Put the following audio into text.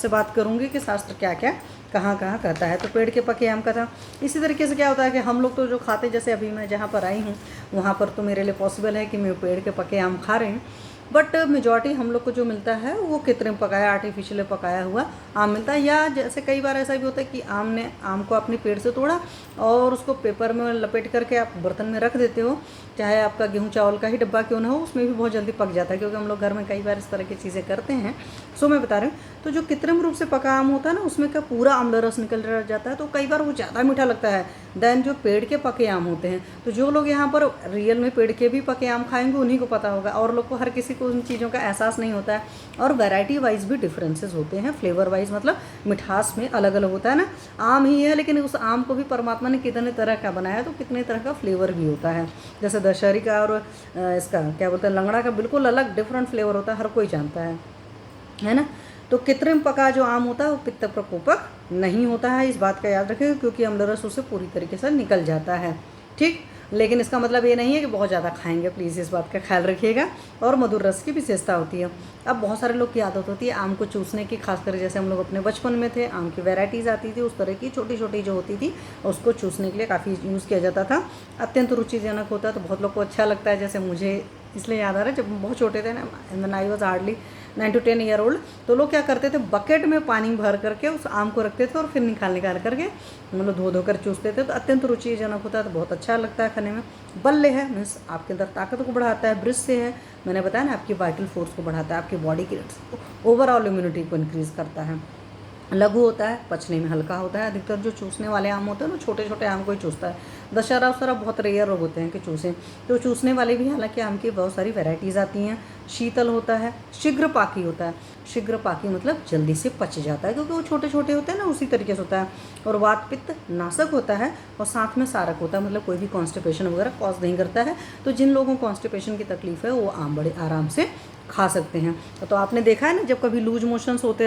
आपसे बात करूँगी कि शास्त्र क्या क्या कहाँ कहाँ कहता है। तो पेड़ के पके आम का था। इसी तरीके से क्या होता है कि हम लोग तो जो खाते, जैसे अभी मैं जहाँ पर आई हूँ वहाँ पर तो मेरे लिए पॉसिबल है कि मैं पेड़ के पके आम खा रही हूँ, बट मेजॉरिटी हम लोग को जो मिलता है वो कृत्रिम पकाया, आर्टिफिशियल पकाया हुआ आम मिलता है। या जैसे कई बार ऐसा भी होता है कि आम को अपने पेड़ से तोड़ा और उसको पेपर में लपेट करके आप बर्तन में रख देते हो, चाहे आपका गेहूं चावल का ही डब्बा क्यों ना हो, उसमें भी बहुत जल्दी पक जाता है, क्योंकि हम लोग घर में कई बार इस तरह की चीज़ें करते हैं। सो मैं बता रही हूँ, तो जो कृत्रिम रूप से पका आम होता है ना, उसमें का पूरा आम्ल रस निकल जाता है, तो कई बार वो ज़्यादा मीठा लगता है देन जो पेड़ के पके आम होते हैं। तो जो लोग यहाँ पर रियल में पेड़ के भी पके आम खाएंगे उन्हीं को पता होगा, और लोग को, हर किसी को उन चीज़ों का एहसास नहीं होता है। और वैरायटी वाइज भी डिफरेंसेस होते हैं, फ्लेवर वाइज, मतलब मिठास में अलग अलग होता है ना। आम ही है, लेकिन उस आम को भी परमात्मा ने कितने तरह का बनाया, तो कितने तरह का फ्लेवर भी होता है। जैसे दशहरी का और इसका क्या बोलते हैं, लंगड़ा का बिल्कुल अलग डिफरेंट फ्लेवर होता है, हर कोई जानता है ना। तो कृत्रिम पका जो आम होता है वो पित्त प्रकोपक नहीं होता है, इस बात का याद रखें, क्योंकि अम्लरस उससे पूरी तरीके से निकल जाता है। ठीक, लेकिन इसका मतलब ये नहीं है कि बहुत ज़्यादा खाएंगे, प्लीज़ इस बात का ख्याल रखिएगा। और मधुर रस की विशेषता होती है। अब बहुत सारे लोग की आदत होती है आम को चूसने की, खासकर जैसे हम लोग अपने बचपन में थे, आम की वैरायटीज़ आती थी, उस तरह की छोटी छोटी जो होती थी उसको चूसने के लिए काफ़ी यूज़ किया जाता था। अत्यंत रुचिजनक होता है, तो बहुत लोग को अच्छा लगता है। जैसे मुझे इसलिए याद आ रहा है, जब बहुत छोटे थे ना, when I was hardly 9 to 10 year old, तो लोग क्या करते थे, बकेट में पानी भर करके उस आम को रखते थे और फिर निकाल करके मतलब धो कर चूसते थे। तो अत्यंत रुचिजनक होता है, तो बहुत अच्छा लगता है खाने में। बल्ले है मीन्स आपके अंदर ताकत को बढ़ाता है। ब्रिज से है, मैंने बताया ना, आपकी वाइटल फोर्स को बढ़ाता है, आपकी बॉडी की ओवरऑल इम्यूनिटी को इंक्रीज करता है। लघु होता है, पचने में हल्का होता है। अधिकतर जो चूसने वाले आम होते हैं ना, छोटे छोटे आम को ही चूसता है। दशहरा वशहरा बहुत रेयर लोग होते हैं कि चूसें, तो चूसने वाले भी, हालांकि आम की बहुत सारी वैरायटीज़ आती हैं। शीतल होता है, शीघ्र पाकी होता है। शीघ्र पाकी मतलब जल्दी से पच जाता है, क्योंकि वो छोटे छोटे होते हैं ना, उसी तरीके से होता है। और वात पित्त नाशक होता है, और साथ में सारक होता है, मतलब कोई भी कॉन्स्टिपेशन वगैरह कॉज नहीं करता है। तो जिन लोगों को कॉन्स्टिपेशन की तकलीफ है वो आम बड़े आराम से खा सकते हैं। तो आपने देखा है ना, जब कभी लूज मोशंस होते